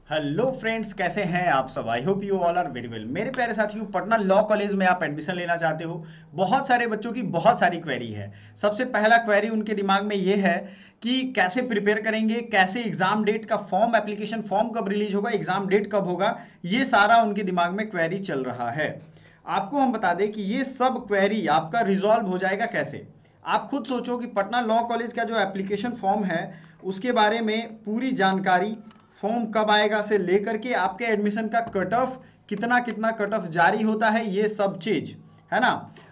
Hello friends, कैसे हैं आप सब। I hope you all are very well. मेरे प्यारे साथियों, पटना लॉ कॉलेज में आप एडमिशन लेना चाहते हो। बहुत सारे बच्चों की बहुत सारी क्वेरी है। सबसे पहला क्वेरी उनके दिमाग में ये है कि कैसे प्रिपेयर करेंगे, कैसे एग्जाम डेट का फॉर्म, एप्लीकेशन फॉर्म कब रिलीज होगा, एग्जाम डेट कब होगा। ये सारा उनके दिमाग में क्वेरी चल रहा है। आपको हम बता दें कि ये सब क्वेरी आपका रिजॉल्व हो जाएगा कैसे। आप खुद सोचो कि पटना लॉ कॉलेज का जो एप्लीकेशन फॉर्म है उसके बारे में पूरी जानकारी, फॉर्म कब आएगा से लेकर के आपके एडमिशन का कट ऑफ, कितना कितना कट ऑफ जारी होता है, ये सब चीज है ना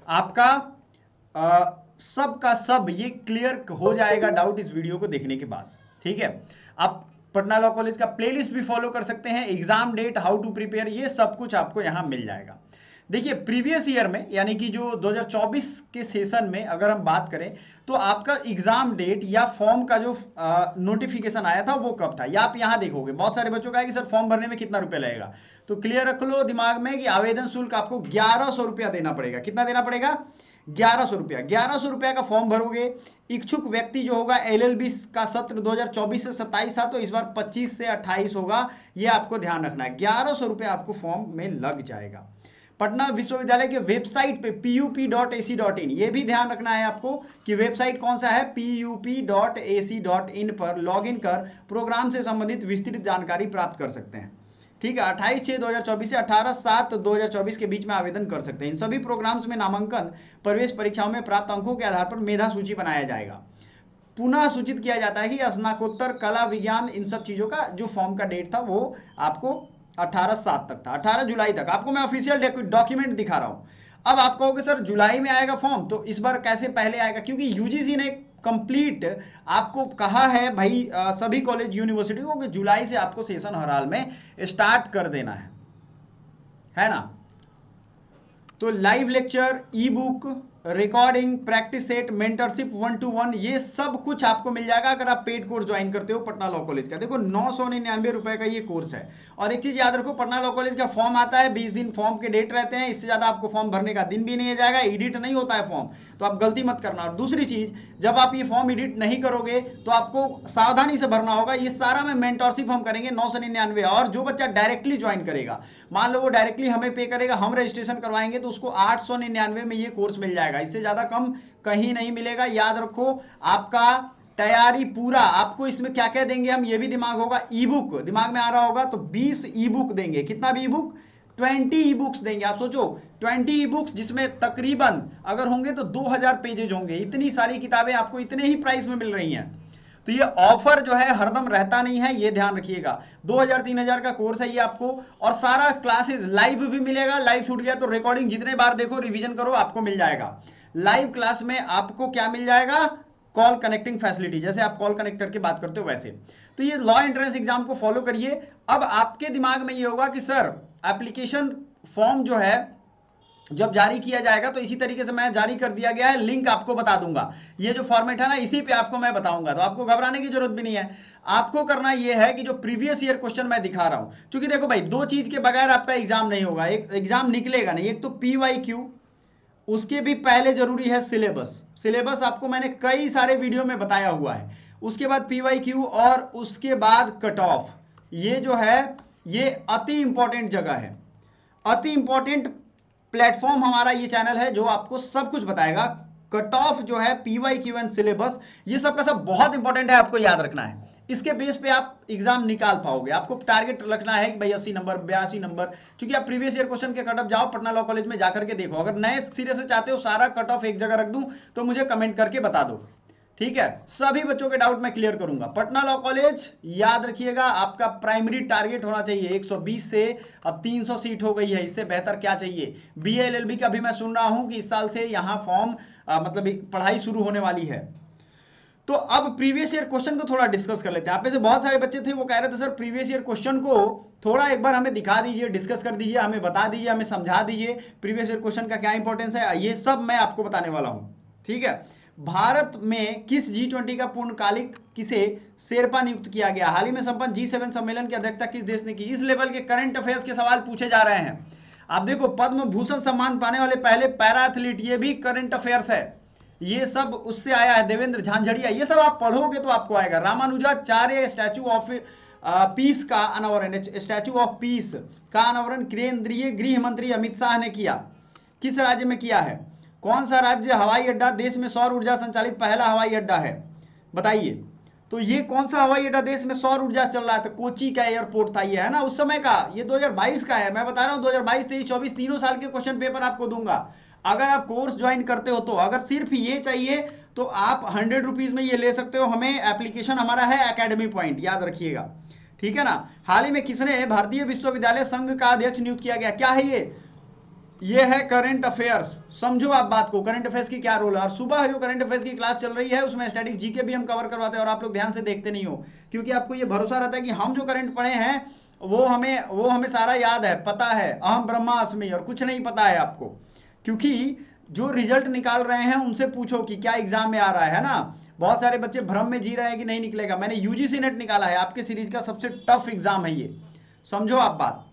आपका। सब का सब ये क्लियर हो जाएगा डाउट इस वीडियो को देखने के बाद। ठीक है, आप पटना लॉ कॉलेज का प्लेलिस्ट भी फॉलो कर सकते हैं। Exam date, how to prepare, ये सब कुछ आपको यहां मिल जाएगा। देखिए, प्रीवियस ईयर में यानी कि जो 2024 के सेशन में अगर हम बात करें तो आपका एग्जाम डेट या फॉर्म का जो नोटिफिकेशन आया था वो कब था, या आप यहां देखोगे बहुत सारे बच्चों का है कि सर फॉर्म भरने में कितना रुपया लगेगा। तो क्लियर रख लो दिमाग में कि आवेदन शुल्क आपको 1100 रुपया देना पड़ेगा। कितना देना पड़ेगा? 1100 रुपया। 1100 रुपया का फॉर्म भरोगे। इच्छुक व्यक्ति जो होगा, एलएलबी का सत्र 2024 से 27 था, तो इस बार 25 से 28 होगा। ये आपको ध्यान रखना है। 1100 रुपया आपको फॉर्म में लग जाएगा। पटना विश्वविद्यालय के वेबसाइट पे pup.ac.in, ये भी ध्यान रखना है आपको कि वेबसाइट कौन सा है, pup.ac.in पर लॉगिन कर प्रोग्राम से संबंधित विस्तृत जानकारी प्राप्त कर सकते हैं। ठीक है, 28/6/2024 से 18/7/2024 के बीच में आवेदन कर सकते हैं। इन सभी प्रोग्राम्स में नामांकन प्रवेश परीक्षाओं में प्राप्त अंकों के आधार पर मेधा सूची बनाया जाएगा। पुनः सूचित किया जाता है कि स्नातकोत्तर कला विज्ञान इन सब चीजों का जो फॉर्म का डेट था वो आपको 18/7 तक था, 18 जुलाई तक। आपको मैं ऑफिशियल डॉक्यूमेंट दिखा रहा हूं। अब आप कहोगे सर जुलाई में आएगा फॉर्म, तो इस बार कैसे पहले आएगा, क्योंकि यूजीसी ने कंप्लीट आपको कहा है भाई सभी कॉलेज यूनिवर्सिटी को कि जुलाई से आपको सेशन हर हाल में स्टार्ट कर देना है ना। तो लाइव लेक्चर, ई book, recording, practice set, mentorship 1-to-1, ये सब कुछ आपको मिल जाएगा अगर आप पेड कोर्स ज्वाइन करते हो पटना लॉ कॉलेज का। देखो 999 रुपए का ये कोर्स है। और एक चीज याद रखो, पटना लॉ कॉलेज का फॉर्म आता है, 20 दिन फॉर्म के डेट रहते हैं, इससे ज्यादा आपको फॉर्म भरने का दिन भी नहीं जाएगा। एडिट नहीं होता है फॉर्म, तो आप गलती मत करना। और दूसरी चीज, जब आप ये फॉर्म एडिट नहीं करोगे तो आपको सावधानी से भरना होगा। ये सारा में मेंटरशिप हम करेंगे 999। और जो बच्चा डायरेक्टली ज्वाइन करेगा, मान लो वो डायरेक्टली हमें पे करेगा, हम रजिस्ट्रेशन करवाएंगे, तो उसको 899 में ये कोर्स मिल जाएगा। इससे ज्यादा कम कहीं नहीं मिलेगा। याद रखो, आपका तैयारी पूरा, आपको इसमें क्या क्या देंगे हम, ये भी दिमाग होगा। ई बुक दिमाग में आ रहा होगा, तो 20 ई बुक देंगे। कितना भी ई बुक? 20 ई बुक्स देंगे। आप सोचो 20 ई बुक्स, जिसमें तकरीबन अगर होंगे तो 2000 पेजेज होंगे। इतनी सारी किताबें आपको इतने ही प्राइस में मिल रही हैं। तो ये ऑफर जो है हरदम रहता नहीं है, ये ध्यान रखिएगा। 2000-3000 का कोर्स है ये आपको। और सारा क्लासेस लाइव भी मिलेगा। लाइव छूट गया तो रिकॉर्डिंग जितने बार देखो, रिवीजन करो, आपको मिल जाएगा। लाइव क्लास में आपको क्या मिल जाएगा? कॉल कनेक्टिंग फैसिलिटी, जैसे आप कॉल कनेक्ट करके बात करते हो वैसे। तो ये लॉ एंट्रेंस एग्जाम को फॉलो करिए। अब आपके दिमाग में ये होगा कि सर एप्लीकेशन फॉर्म जो है जब जारी किया जाएगा तो इसी तरीके से मैं जारी कर दिया गया है, लिंक आपको बता दूंगा। ये जो फॉर्मेट है ना, इसी पे आपको मैं बताऊंगा, तो आपको घबराने की जरूरत भी नहीं है। आपको करना यह है कि जो प्रीवियस ईयर क्वेश्चन मैं दिखा रहा हूं, क्योंकि देखो भाई, दो चीज के बगैर आपका एग्जाम नहीं होगा, एक एग्जाम निकलेगा नहीं। एक तो PYQ, उसके भी पहले जरूरी है सिलेबस। सिलेबस आपको मैंने कई सारे वीडियो में बताया हुआ है। उसके बाद PYQ और उसके बाद कट ऑफ। ये जो है ये अति इंपॉर्टेंट जगह है, अति इंपॉर्टेंट प्लेटफॉर्म हमारा ये चैनल है जो आपको सब कुछ बताएगा। कट ऑफ जो है, PYQ एंड सिलेबस, ये सब का सब बहुत इंपॉर्टेंट है, आपको याद रखना है। इसके बेस पे आप एग्जाम निकाल पाओगे। आपको टारगेट रखना है कि भाई 80 नंबर, 82 नंबर, क्योंकि आप प्रीवियस ईयर क्वेश्चन के कट ऑफ जाओ, पटना लॉ कॉलेज में जाकर के देखो। अगर नए सिरे से चाहते हो सारा कट ऑफ एक जगह रख दूं तो मुझे कमेंट करके बता दो। ठीक है, सभी बच्चों के डाउट मैं क्लियर करूंगा। पटना लॉ कॉलेज याद रखिएगा, आपका प्राइमरी टारगेट होना चाहिए 120 से, अब 300 सीट हो गई है, इससे बेहतर क्या चाहिए। BA LLB का भी मैं सुन रहा हूं कि इस साल से यहां फॉर्म मतलब पढ़ाई शुरू होने वाली है। तो अब प्रीवियस ईयर क्वेश्चन को थोड़ा डिस्कस कर लेते हैं। आप में से बहुत सारे बच्चे थे वो कह रहे थे सर प्रीवियस ईयर क्वेश्चन को थोड़ा एक बार हमें दिखा दीजिए, डिस्कस कर दीजिए, हमें बता दीजिए, हमें समझा दीजिए प्रीवियस ईयर क्वेश्चन का क्या इंपॉर्टेंस है। ये सब मैं आपको बताने वाला हूं। ठीक है, भारत में किस G20 का पूर्णकालिक किसे शेरपा नियुक्त किया गया? हाल ही में संपन्न G7 सम्मेलन की अध्यक्षता किस देश ने की? इस लेवल के करंट अफेयर्स के सवाल पूछे जा रहे हैं। आप देखो, पद्म भूषण सम्मान पाने वाले पहले पैरा एथलीट, ये भी करंट अफेयर्स है। ये सब उससे आया है, देवेंद्र झांझड़िया। ये सब आप पढ़ोगे तो आपको आएगा। रामानुजाचार्य स्टैचू ऑफ पीस का अनावरण, स्टैचू ऑफ पीस का अनावरण केंद्रीय गृह मंत्री अमित शाह ने किया। किस राज्य में किया है? कौन सा राज्य हवाई अड्डा देश में सौर ऊर्जा संचालित पहला हवाई अड्डा है, बताइए। तो ये कौन सा हवाई अड्डा देश में सौर ऊर्जा चल रहा था? कोची का एयरपोर्ट था ये, है ना, उस समय का। ये 2022 का है, मैं बता रहा हूं 2022, 23, 24 तीनों साल के क्वेश्चन पेपर आपको दूंगा अगर आप कोर्स ज्वाइन करते हो तो। अगर सिर्फ ये चाहिए तो आप 100 रुपीज में ये ले सकते हो। हमें एप्लीकेशन हमारा है एकेडमी पॉइंट, याद रखिएगा, ठीक है ना। हाल ही में किसने भारतीय विश्वविद्यालय संघ का अध्यक्ष नियुक्त किया गया? क्या है ये है करंट अफेयर्स। समझो आप बात को, करंट अफेयर्स की क्या रोल है। और सुबह जो करंट अफेयर्स की क्लास चल रही है उसमें स्टैटिक जीके भी हम कवर करवाते हैं और आप लोग ध्यान से देखते नहीं हो, क्योंकि आपको ये भरोसा रहता है कि हम जो करंट पढ़े हैं वो हमें सारा याद है, पता है, अहम ब्रह्मास्मि, और कुछ नहीं पता है आपको। क्योंकि जो रिजल्ट निकाल रहे हैं उनसे पूछो कि क्या एग्जाम में आ रहा है ना। बहुत सारे बच्चे भ्रम में जी रहे हैं कि नहीं निकलेगा। मैंने यूजीसी नेट निकाला है, आपके सीरीज का सबसे टफ एग्जाम है ये, समझो आप बात।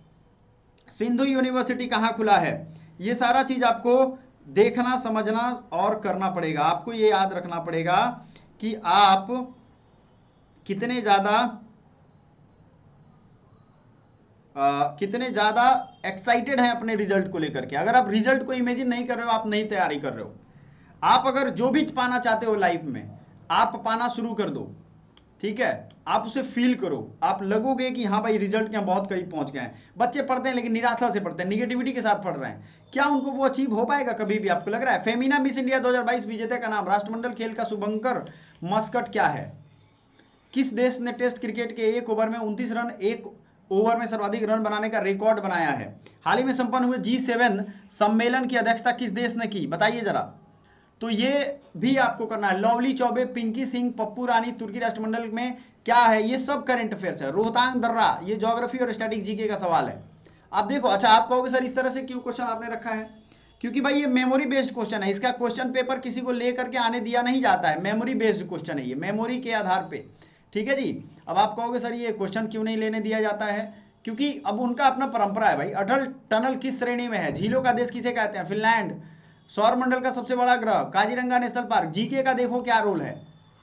सिंधु यूनिवर्सिटी कहाँ खुला है, ये सारा चीज आपको देखना, समझना और करना पड़ेगा। आपको ये याद रखना पड़ेगा कि आप कितने ज्यादा एक्साइटेड हैं अपने रिजल्ट को लेकर के। अगर आप रिजल्ट को इमेजिन नहीं कर रहे हो, आप नहीं तैयारी कर रहे हो। आप अगर जो भी पाना चाहते हो लाइफ में, आप पाना शुरू कर दो, ठीक है। आप उसे फील करो, आप लगोगे कि हाँ भाई रिजल्ट के हम बहुत करीब पहुंच गए हैं। बच्चे पढ़ते हैं लेकिन निराशा से पढ़ते हैं, निगेटिविटी के साथ पढ़ रहे हैं। क्या उनको वो अचीव हो पाएगा कभी भी, आपको लग रहा है? फेमिना मिस इंडिया 2022 विजेता का नाम, राष्ट्रमंडल खेल का शुभंकर मस्कट क्या है? किस देश ने टेस्ट क्रिकेट के एक ओवर में 29 रन, एक ओवर में सर्वाधिक रन बनाने का रिकॉर्ड बनाया है? हाल ही में संपन्न हुए G7 सम्मेलन की अध्यक्षता किस देश ने की, बताइए जरा। तो ये भी आपको करना है। लवली चौबे, पिंकी सिंह, पप्पू रानी तुर्की राष्ट्रमंडल में क्या है? ये सब करंट अफेयर्स है। रोहतांग दर्रा, ये ज्योग्राफी और स्टैटिक जीके का सवाल है। आप देखो, अच्छा आप कहोगे सर इस तरह से क्यों क्वेश्चन आपने रखा है? क्योंकि भाई ये मेमोरी बेस्ड क्वेश्चन है। इसका क्वेश्चन पेपर किसी को लेकर के आने दिया नहीं जाता है। मेमोरी बेस्ड क्वेश्चन है ये, मेमोरी के आधार पे, ठीक है जी। अब आप कहोगे सर ये क्वेश्चन क्यों नहीं लेने दिया जाता है? क्योंकि अब उनका अपना परंपरा है भाई। अटल टनल किस श्रेणी में है? झीलों का देश किसे कहते हैं? फिनलैंड। सौर मंडल का सबसे बड़ा ग्रह, काजीरंगा नेशनल पार्क। जीके का देखो क्या रोल है,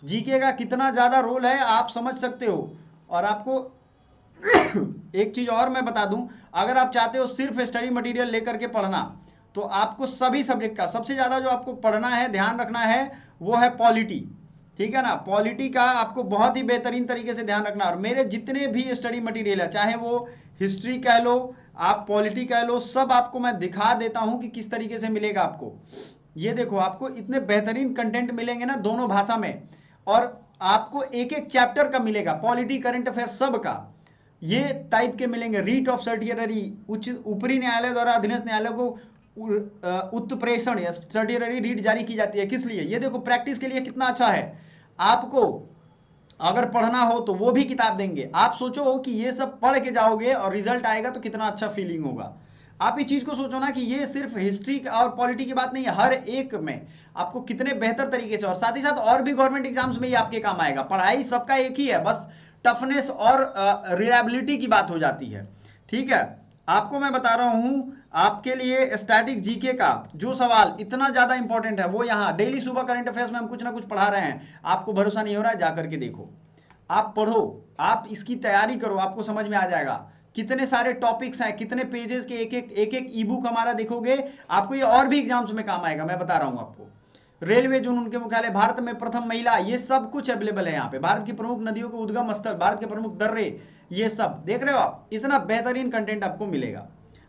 जीके का कितना ज्यादा रोल है आप समझ सकते हो। और आपको एक चीज और मैं बता दूं, अगर आप चाहते हो सिर्फ स्टडी मटेरियल लेकर के पढ़ना, तो आपको सभी सब्जेक्ट का सबसे ज्यादा जो आपको पढ़ना है, ध्यान रखना है, वो है पॉलिटी, ठीक है ना। पॉलिटी का आपको बहुत ही बेहतरीन तरीके से ध्यान रखना। और मेरे जितने भी स्टडी मटेरियल है, चाहे वो हिस्ट्री कह लो, आप पॉलिटी कह लो, सब आपको मैं दिखा देता हूं कि किस तरीके से मिलेगा आपको। ये देखो, आपको इतने बेहतरीन कंटेंट मिलेंगे ना दोनों भाषा में, और आपको एक एक चैप्टर का मिलेगा, पॉलिटी, करंट अफेयर सब का ये टाइप के मिलेंगे। रीट ऑफ सर्टियररी, उच्च ऊपरी न्यायालय द्वारा अधीनस्थ न्यायालय को उत्प्रेषण या सर्टियररी रीट जारी की जाती है। किस लिए? ये देखो प्रैक्टिस के लिए कितना अच्छा है। आपको अगर पढ़ना हो तो वो भी किताब देंगे। आप सोचो कि ये सब पढ़ के जाओगे और रिजल्ट आएगा तो कितना अच्छा फीलिंग होगा। आप इस चीज को सोचो ना कि ये सिर्फ हिस्ट्री और पॉलिटी की बात नहीं है, हर एक में आपको कितने बेहतर तरीके से, और साथ ही साथ और भी गवर्नमेंट एग्जाम्स में ये आपके काम आएगा। पढ़ाई सबका एक ही है, बस टफनेस और रिलायबिलिटी की बात हो जाती है, ठीक है। आपको मैं बता रहा हूं, आपके लिए स्टैटिक जीके का जो सवाल इतना ज्यादा इंपॉर्टेंट है वो यहाँ डेली सुबह करंट अफेयर्स में हम कुछ ना कुछ पढ़ा रहे हैं। आपको भरोसा नहीं हो रहा है, जाकर के देखो, आप पढ़ो, आप इसकी तैयारी करो, आपको समझ में आ जाएगा। कितने सारे टॉपिक्स हैं, कितने पेजेस के एक एक ई बुक हमारा देखोगे, आपको ये और भी एग्जाम्स में काम आएगा, मैं बता रहा हूं आपको। रेलवे जोन उनके मुख्यालय, भारत में प्रथम महिला, ये सब कुछ अवेलेबल है यहाँ पे। भारत की प्रमुख नदियों के उद्गम स्थल, भारत के प्रमुख दर्रे, ये सब देख रहे हो आप। इतना बेहतरीन कंटेंट आपको मिलेगा।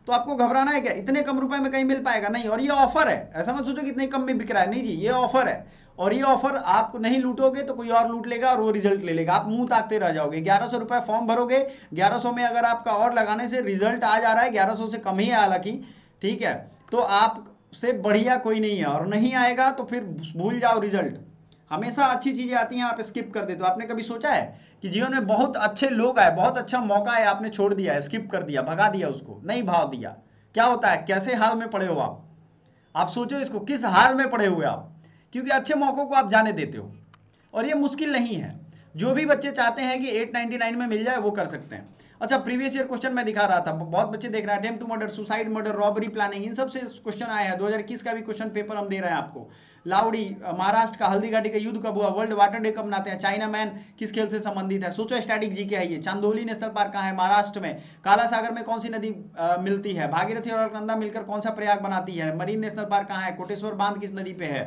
तो आपको घबराना है क्या? इतने कम रुपए में कहीं मिल पाएगा नहीं। और ये ऑफर है, ऐसा मत सोचो कि इतने कम में बिक रहा है, नहीं जी, ये ऑफर है। और ये ऑफर आप नहीं लूटोगे तो कोई और लूट लेगा और वो रिजल्ट ले लेगा, आप मुंह ताकते रह जाओगे। 1100 रुपए फॉर्म भरोगे, 1100 में अगर आपका और लगाने से रिजल्ट आ जा रहा है, 1100 से कम ही है हालांकि, ठीक है, तो आप से बढ़िया कोई नहीं है। और नहीं आएगा तो फिर भूल जाओ रिजल्ट। हमेशा अच्छी चीजें आती हैं, आप स्किप कर देते हो। आपने कभी सोचा है कि जीवन में बहुत अच्छे लोग आए, बहुत अच्छा मौका है, आपने छोड़ दिया है, स्किप कर दिया, भगा दिया उसको, नहीं भाव दिया? क्या होता है? कैसे हाल में पड़े हो आप सोचो इसको, किस हाल में पड़े हुए आप, क्योंकि अच्छे मौकों को आप जाने देते हो। और ये मुश्किल नहीं है, जो भी बच्चे चाहते हैं कि 899 में मिल जाए वो कर सकते हैं। अच्छा, प्रीवियस ईयर क्वेश्चन मैं दिखा रहा था, बहुत बच्चे देख रहे हैं, attempt to murder, suicide murder, robbery planning, इन सब से क्वेश्चन आए हैं। 2021 का भी क्वेश्चन पेपर हम दे रहे हैं आपको। लाउडी, महाराष्ट्र का हल्दी घाटी का युद्ध कब हुआ, वर्ल्ड वाटर डे कब मनाते हैं, चाइना मैन किस खेल से संबंधित है, सोचो स्टैटिक जी क्या है ये, चांदोली नेशनल पार्क कहाँ है, महाराष्ट्र में, काला सागर में कौन सी नदी मिलती है, भागीरथी और अलकनंदा मिलकर कौन सा प्रयाग बनाती है, मरीन नेशनल पार्क कहाँ है, कोटेश्वर बांध किस नदी पे है,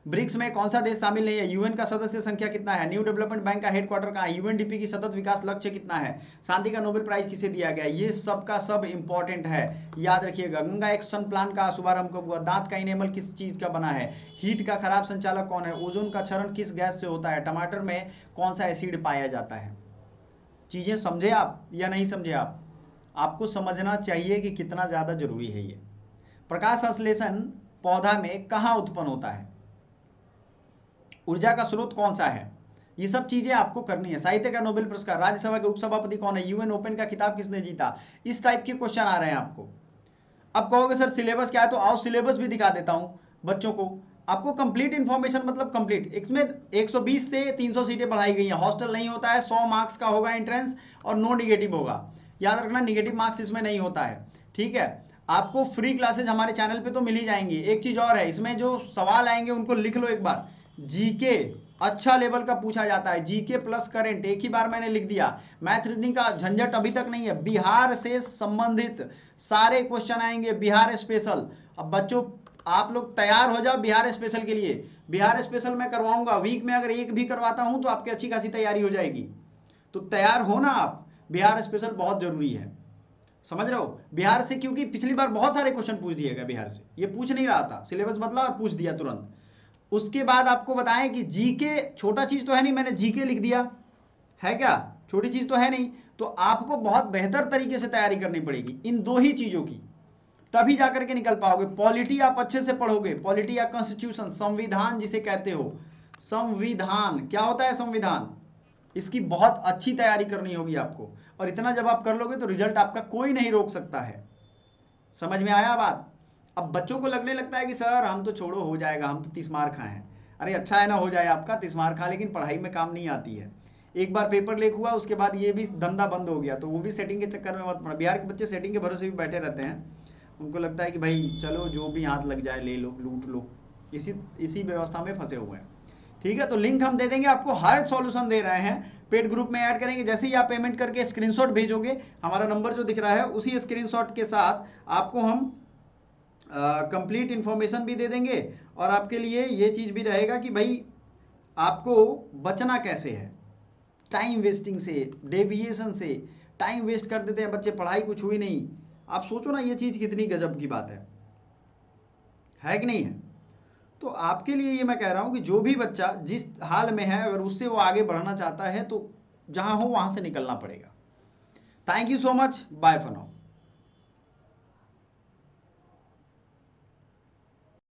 ब्रिक्स में कौन सा देश शामिल नहीं है, यूएन का सदस्य संख्या कितना है, न्यू डेवलपमेंट बैंक का हेडक्वार्टर कहाँ है, यूएनडीपी की सतत विकास लक्ष्य कितना है, शांति का नोबेल प्राइज किसे दिया गया, ये सब का सब इंपॉर्टेंट है, याद रखिएगा। गंगा एक्शन प्लान का शुभारंभ कब हुआ, दांत का इनेमल किस चीज का बना है, हीट का खराब संचालक कौन है, ओजोन का क्षरण किस गैस से होता है, टमाटर में कौन सा एसिड पाया जाता है। चीजें समझे आप या नहीं समझे आप? आपको समझना चाहिए कि कितना ज्यादा जरूरी है ये। प्रकाश संश्लेषण पौधा में कहाँ उत्पन्न होता है, ऊर्जा का स्रोत कौन सा है, ये सब चीजें आपको करनी है। साहित्य का नोबेल पुरस्कार, राज्यसभा के उपसभापति कौन है, यूएन ओपन का खिताब किसने जीता, इस टाइप के क्वेश्चन आ रहे हैं आपको। अब कहोगे सर सिलेबस क्या है, तो आओ सिलेबस भी दिखा देता हूं बच्चों को। आपको कंप्लीट इंफॉर्मेशन मतलब कंप्लीट, इसमें 120 से 300 सीटें बढ़ाई गई हैं, हॉस्टल नहीं होता है, 100 मार्क्स का होगा एंट्रेंस और नो निगेटिव होगा। याद रखना निगेटिव मार्क्स इसमें नहीं होता है, ठीक है। आपको फ्री क्लासेज हमारे चैनल पे तो मिल ही जाएंगी। एक चीज और है, इसमें जो सवाल आएंगे उनको लिख लो एक बार। जीके अच्छा लेवल का पूछा जाता है, जीके प्लस करंट, एक ही बार मैंने लिख दिया। मैथ रीजनिंग का झंझट अभी तक नहीं है, बिहार से संबंधित सारे क्वेश्चन आएंगे, बिहार स्पेशल। अब बच्चों आप लोग तैयार हो जाओ बिहार स्पेशल के लिए। बिहार स्पेशल मैं करवाऊंगा, वीक में अगर एक भी करवाता हूं तो आपकी अच्छी खासी तैयारी हो जाएगी। तो तैयार हो ना आप, बिहार स्पेशल बहुत जरूरी है, समझ रहे हो। बिहार से क्योंकि पिछली बार बहुत सारे क्वेश्चन पूछ दिए गए बिहार से, ये पूछ नहीं रहा था, सिलेबस बदला और पूछ दिया तुरंत। उसके बाद आपको बताएं कि जीके छोटा चीज तो है नहीं, मैंने जीके लिख दिया है, क्या छोटी चीज तो है नहीं। तो आपको बहुत बेहतर तरीके से तैयारी करनी पड़ेगी इन दो ही चीजों की, तभी जाकर के निकल पाओगे। पॉलिटी आप अच्छे से पढ़ोगे, पॉलिटी या कॉन्स्टिट्यूशन, संविधान जिसे कहते हो, संविधान क्या होता है संविधान, इसकी बहुत अच्छी तैयारी करनी होगी आपको। और इतना जब आप कर लोगे तो रिजल्ट आपका कोई नहीं रोक सकता है। समझ में आया बात? अब बच्चों को लगने लगता है कि सर हम तो छोड़ो हो जाएगा, हम तो 30 मार खाए हैं। अरे अच्छा है ना, हो जाए आपका 30 मार खा, लेकिन पढ़ाई में काम नहीं आती है। एक बार पेपर लीक हुआ उसके बाद ये भी धंधा बंद हो गया, तो वो भी सेटिंग के चक्कर में मत पड़ा। बिहार के बच्चे सेटिंग के भरोसे भी बैठे रहते हैं, उनको लगता है कि भाई चलो जो भी हाथ लग जाए ले लो, लूट लो, इसी व्यवस्था में फंसे हुए हैं। ठीक है, तो लिंक हम दे देंगे आपको, हर सॉल्यूशन दे रहे हैं, पेड ग्रुप में ऐड करेंगे। जैसे ही आप पेमेंट करके स्क्रीनशॉट भेजोगे, हमारा नंबर जो दिख रहा है उसी स्क्रीनशॉट के साथ आपको हम कंप्लीट इंफॉर्मेशन भी दे देंगे। और आपके लिए ये चीज भी रहेगा कि भाई आपको बचना कैसे है टाइम वेस्टिंग से, डेविएशन से। टाइम वेस्ट कर देते हैं बच्चे, पढ़ाई कुछ हुई नहीं। आप सोचो ना ये चीज कितनी गजब की बात है कि नहीं है। तो आपके लिए ये मैं कह रहा हूं कि जो भी बच्चा जिस हाल में है, अगर उससे वो आगे बढ़ना चाहता है तो जहां हो वहां से निकलना पड़ेगा। Thank you so much, bye for now.